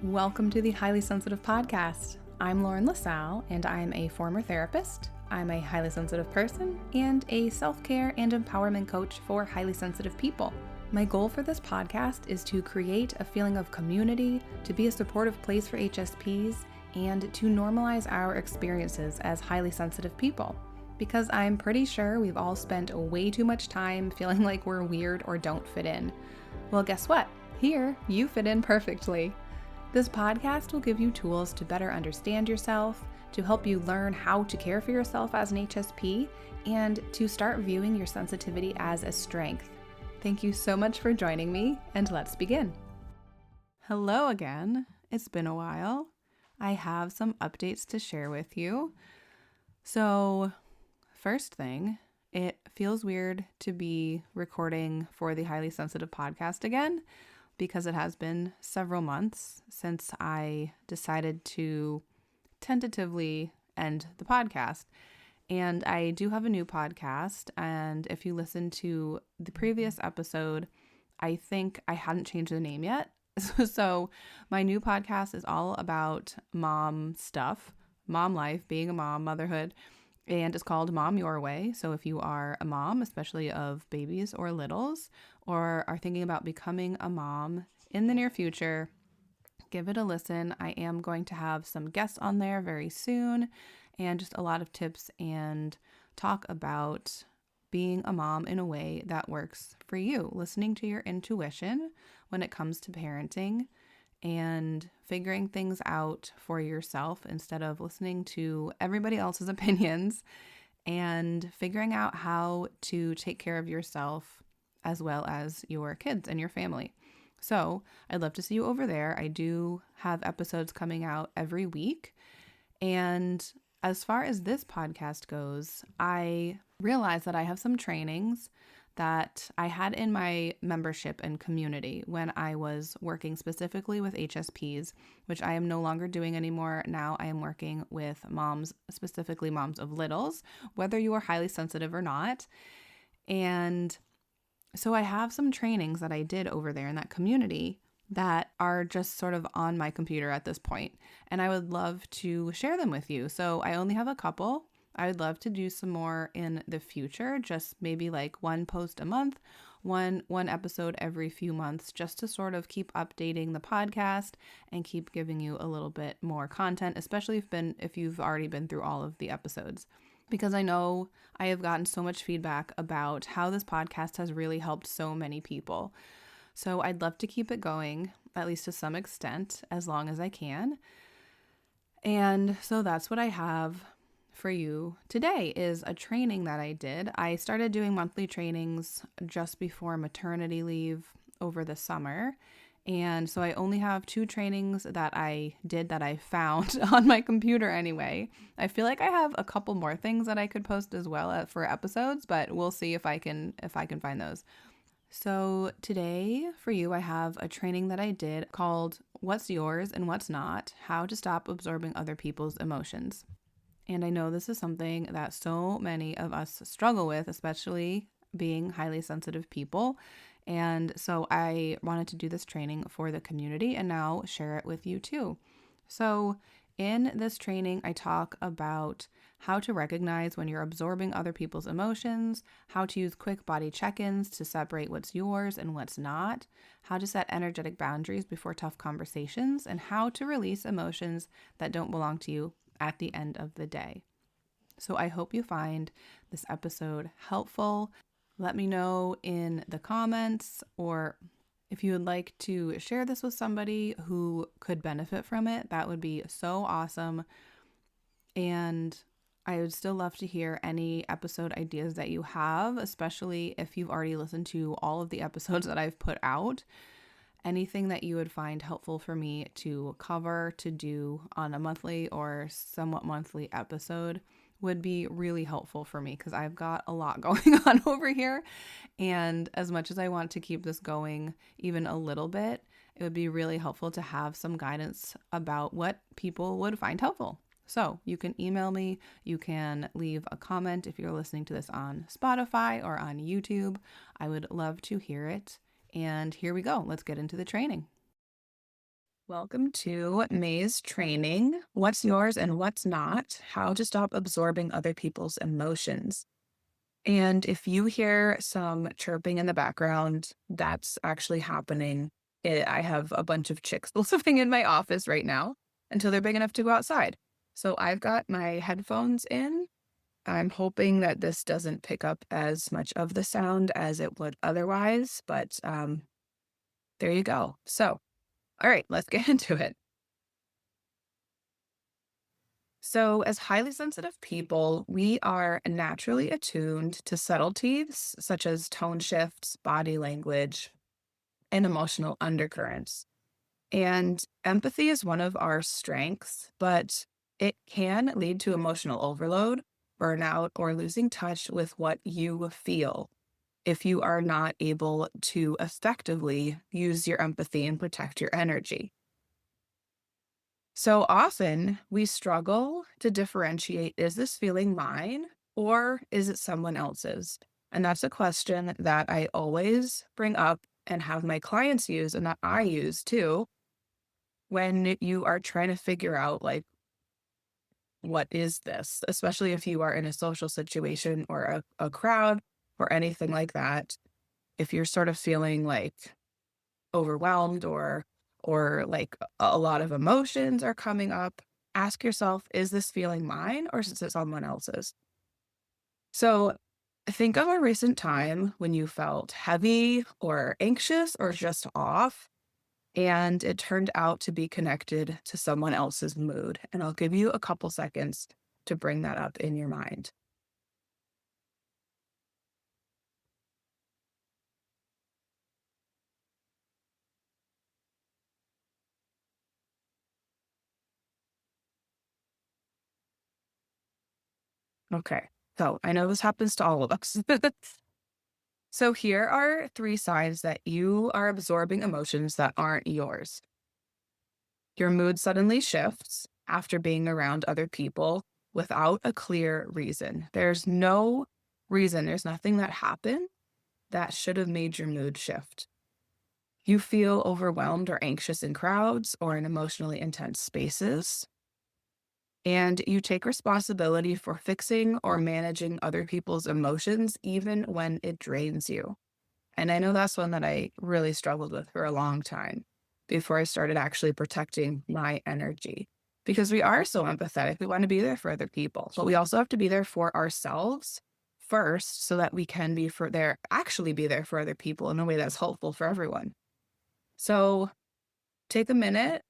Welcome to the Highly Sensitive Podcast. I'm Lauren LaSalle, and I'm a former therapist. I'm a highly sensitive person and a self-care and empowerment coach for highly sensitive people. My goal for this podcast is to create a feeling of community, to be a supportive place for HSPs, and to normalize our experiences as highly sensitive people. Because I'm pretty sure we've all spent way too much time feeling like we're weird or don't fit in. Well, guess what? Here, you fit in perfectly. This podcast will give you tools to better understand yourself, to help you learn how to care for yourself as an HSP, and to start viewing your sensitivity as a strength. Thank you so much for joining me, and let's begin. Hello again. It's been a while. I have some updates to share with you. So, first thing, it feels weird to be recording for the Highly Sensitive Podcast again, because it has been several months since I decided to tentatively end the podcast. And I do have a new podcast, and if you listen to the previous episode, I think I hadn't changed the name yet. So my new podcast is all about mom stuff, mom life, being a mom, motherhood, and it's called Mom Your Way. So if you are a mom, especially of babies or littles, or are thinking about becoming a mom in the near future, give it a listen. I am going to have some guests on there very soon, and just a lot of tips and talk about being a mom in a way that works for you, listening to your intuition when it comes to parenting and figuring things out for yourself instead of listening to everybody else's opinions, and figuring out how to take care of yourself as well as your kids and your family. So I'd love to see you over there. I do have episodes coming out every week. And as far as this podcast goes, I realized that I have some trainings that I had in my membership and community when I was working specifically with HSPs, which I am no longer doing anymore. Now I am working with moms, specifically moms of littles, whether you are highly sensitive or not. And so I have some trainings that I did over there in that community that are just sort of on my computer at this point, and I would love to share them with you. So I only have a couple. I would love to do some more in the future, just maybe like one post a month, one episode every few months, just to sort of keep updating the podcast and keep giving you a little bit more content, especially if you've already been through all of the episodes. Because I know I have gotten so much feedback about how this podcast has really helped so many people. So I'd love to keep it going, at least to some extent, as long as I can. And so that's what I have for you today, is a training that I did. I started doing monthly trainings just before maternity leave over the summer. And so I only have 2 trainings that I did that I found on my computer anyway. I feel like I have a couple more things that I could post as well for episodes, but we'll see if I can find those. So today for you, I have a training that I did called What's Yours and What's Not: How to Stop Absorbing Other People's Emotions. And I know this is something that so many of us struggle with, especially being highly sensitive people. And so I wanted to do this training for the community and now share it with you too. So in this training, I talk about how to recognize when you're absorbing other people's emotions, how to use quick body check-ins to separate what's yours and what's not, how to set energetic boundaries before tough conversations, and how to release emotions that don't belong to you at the end of the day. So I hope you find this episode helpful. Let me know in the comments, or if you would like to share this with somebody who could benefit from it. That would be so awesome. And I would still love to hear any episode ideas that you have, especially if you've already listened to all of the episodes that I've put out. Anything that you would find helpful for me to cover, to do on a monthly or somewhat monthly episode would be really helpful for me, because I've got a lot going on over here. And as much as I want to keep this going even a little bit, it would be really helpful to have some guidance about what people would find helpful. So you can email me, you can leave a comment if you're listening to this on Spotify or on YouTube. I would love to hear it. And here we go. Let's get into the training. Welcome to May's training. What's yours and what's not? How to stop absorbing other people's emotions. And if you hear some chirping in the background, that's actually happening. I have a bunch of chicks living in my office right now until they're big enough to go outside. So I've got my headphones in. I'm hoping that this doesn't pick up as much of the sound as it would otherwise, but there you go. So, all right, let's get into it. So, as highly sensitive people, we are naturally attuned to subtleties such as tone shifts, body language, and emotional undercurrents. And empathy is one of our strengths, but it can lead to emotional overload, burnout, or losing touch with what you feel if you are not able to effectively use your empathy and protect your energy. So often we struggle to differentiate, is this feeling mine or is it someone else's? And that's a question that I always bring up and have my clients use and that I use too when you are trying to figure out, like, what is this? Especially if you are in a social situation or a crowd or anything like that. If you're sort of feeling like overwhelmed or like a lot of emotions are coming up, ask yourself, is this feeling mine or is it someone else's? So think of a recent time when you felt heavy or anxious or just off, and it turned out to be connected to someone else's mood. And I'll give you a couple seconds to bring that up in your mind. Okay. So I know this happens to all of us. So here are three signs that you are absorbing emotions that aren't yours. Your mood suddenly shifts after being around other people without a clear reason. There's no reason, there's nothing that happened that should have made your mood shift. You feel overwhelmed or anxious in crowds or in emotionally intense spaces. And you take responsibility for fixing or managing other people's emotions, even when it drains you. And I know that's one that I really struggled with for a long time before I started actually protecting my energy. Because we are so empathetic. We want to be there for other people, but we also have to be there for ourselves first so that we can actually be there for other people in a way that's helpful for everyone. So take a minute,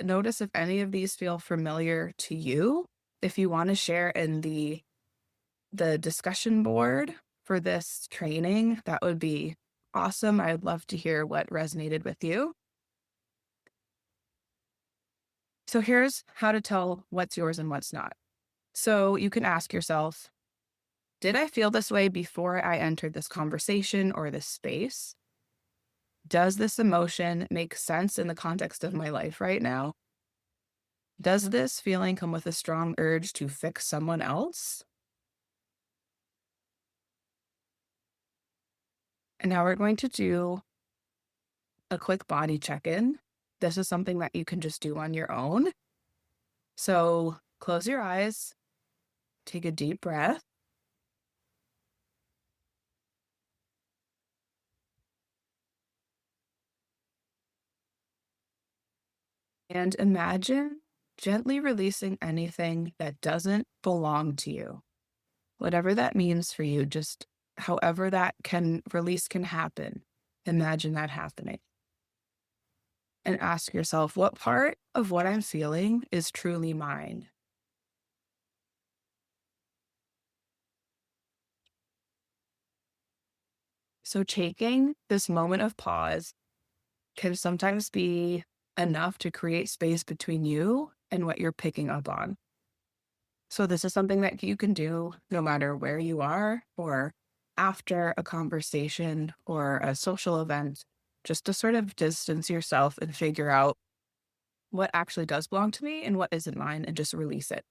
notice if any of these feel familiar to you. If you want to share in the discussion board for this training, that would be awesome. I'd love to hear what resonated with you. So here's how to tell what's yours and what's not. So you can ask yourself, did I feel this way before I entered this conversation or this space? Does this emotion make sense in the context of my life right now? Does this feeling come with a strong urge to fix someone else? And now we're going to do a quick body check in. This is something that you can just do on your own. So close your eyes, take a deep breath, and imagine gently releasing anything that doesn't belong to you. Whatever that means for you, just however that can release can happen. Imagine that happening. And ask yourself, what part of what I'm feeling is truly mine? So taking this moment of pause can sometimes be enough to create space between you and what you're picking up on. So this is something that you can do no matter where you are or after a conversation or a social event, just to sort of distance yourself and figure out what actually does belong to me and what isn't mine and just release it.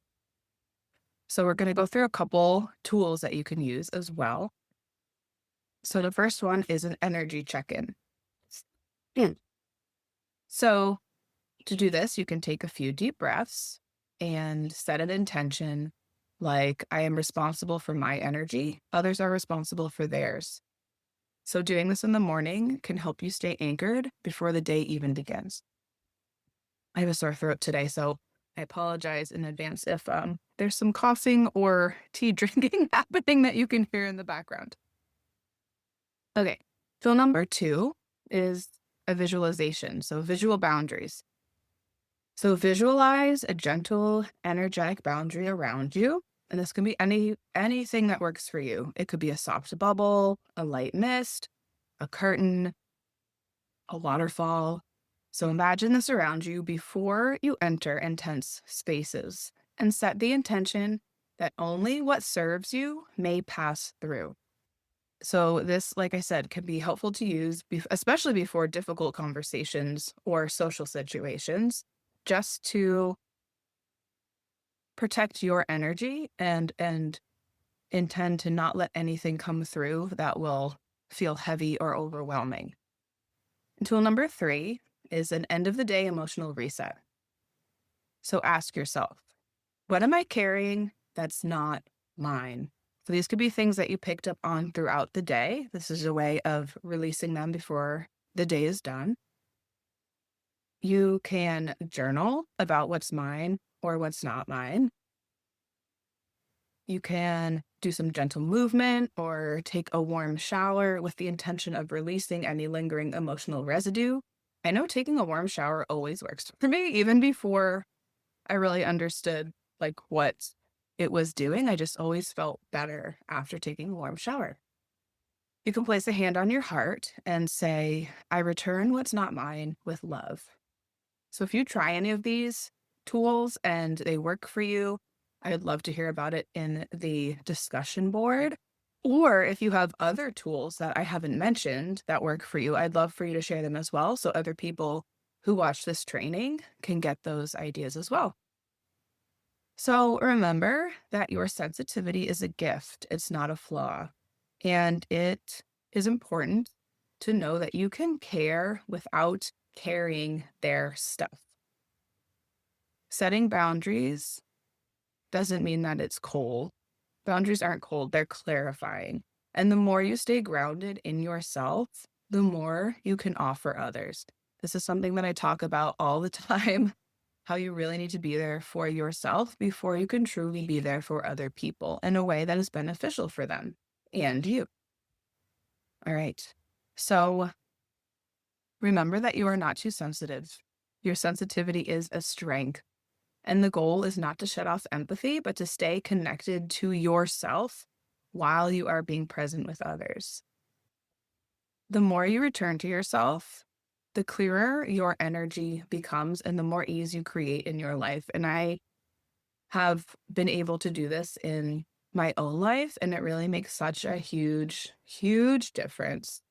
So we're going to go through a couple tools that you can use as well. So the first one is an energy check-in. Mm. So To do this, you can take a few deep breaths and set an intention like, I am responsible for my energy, others are responsible for theirs. So doing this in the morning can help you stay anchored before the day even begins. I have a sore throat today, so I apologize in advance if there's some coughing or tea drinking happening that you can hear in the background. Okay, tool number 2 is a visualization, so visual boundaries. So visualize a gentle, energetic boundary around you, and this can be anything that works for you. It could be a soft bubble, a light mist, a curtain, a waterfall. So imagine this around you before you enter intense spaces and set the intention that only what serves you may pass through. So this, like I said, can be helpful to use, especially before difficult conversations or social situations, just to protect your energy and intend to not let anything come through that will feel heavy or overwhelming. Tool number 3 is an end of the day emotional reset. So ask yourself, what am I carrying that's not mine? So these could be things that you picked up on throughout the day. This is a way of releasing them before the day is done. You can journal about what's mine or what's not mine. You can do some gentle movement or take a warm shower with the intention of releasing any lingering emotional residue. I know taking a warm shower always works for me, even before I really understood what it was doing. I just always felt better after taking a warm shower. You can place a hand on your heart and say, I return what's not mine with love. So if you try any of these tools and they work for you, I would love to hear about it in the discussion board. Or if you have other tools that I haven't mentioned that work for you, I'd love for you to share them as well, so other people who watch this training can get those ideas as well. So remember that your sensitivity is a gift. It's not a flaw. And it is important to know that you can care without carrying their stuff. Setting boundaries doesn't mean that it's cold. Boundaries aren't cold, they're clarifying. And the more you stay grounded in yourself, the more you can offer others. This is something that I talk about all the time, how you really need to be there for yourself before you can truly be there for other people in a way that is beneficial for them and you. All right. So remember that you are not too sensitive. Your sensitivity is a strength. And the goal is not to shut off empathy, but to stay connected to yourself while you are being present with others. The more you return to yourself, the clearer your energy becomes and the more ease you create in your life. And I have been able to do this in my own life, and it really makes such a huge, huge difference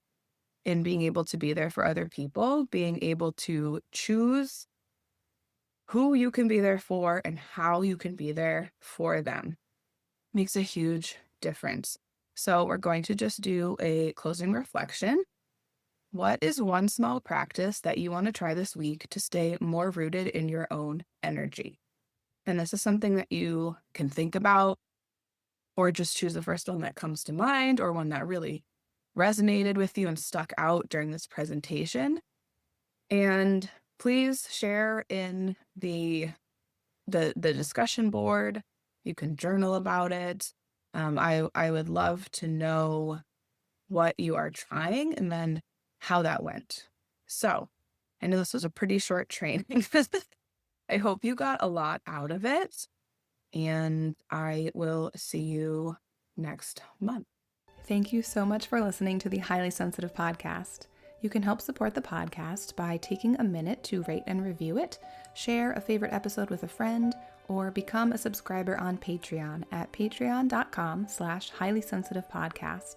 in being able to be there for other people, being able to choose who you can be there for and how you can be there for them. Makes a huge difference. So we're going to just do a closing reflection. What is one small practice that you want to try this week to stay more rooted in your own energy? And this is something that you can think about, or just choose the first one that comes to mind, or one that really resonated with you and stuck out during this presentation. And please share in the discussion board. You can journal about it. I would love to know what you are trying and then how that went. So I know this was a pretty short training. I hope you got a lot out of it, and I will see you next month. Thank you so much for listening to the Highly Sensitive Podcast. You can help support the podcast by taking a minute to rate and review it, share a favorite episode with a friend, or become a subscriber on Patreon at patreon.com/highlysensitivepodcast.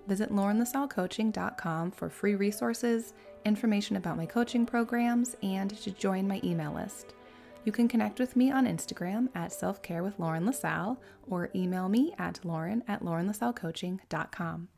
Visit laurenlassalcoaching.com for free resources, information about my coaching programs, and to join my email list. You can connect with me on Instagram at selfcarewithlaurenlassalle or email me at lauren@laurenlassalcoaching.com.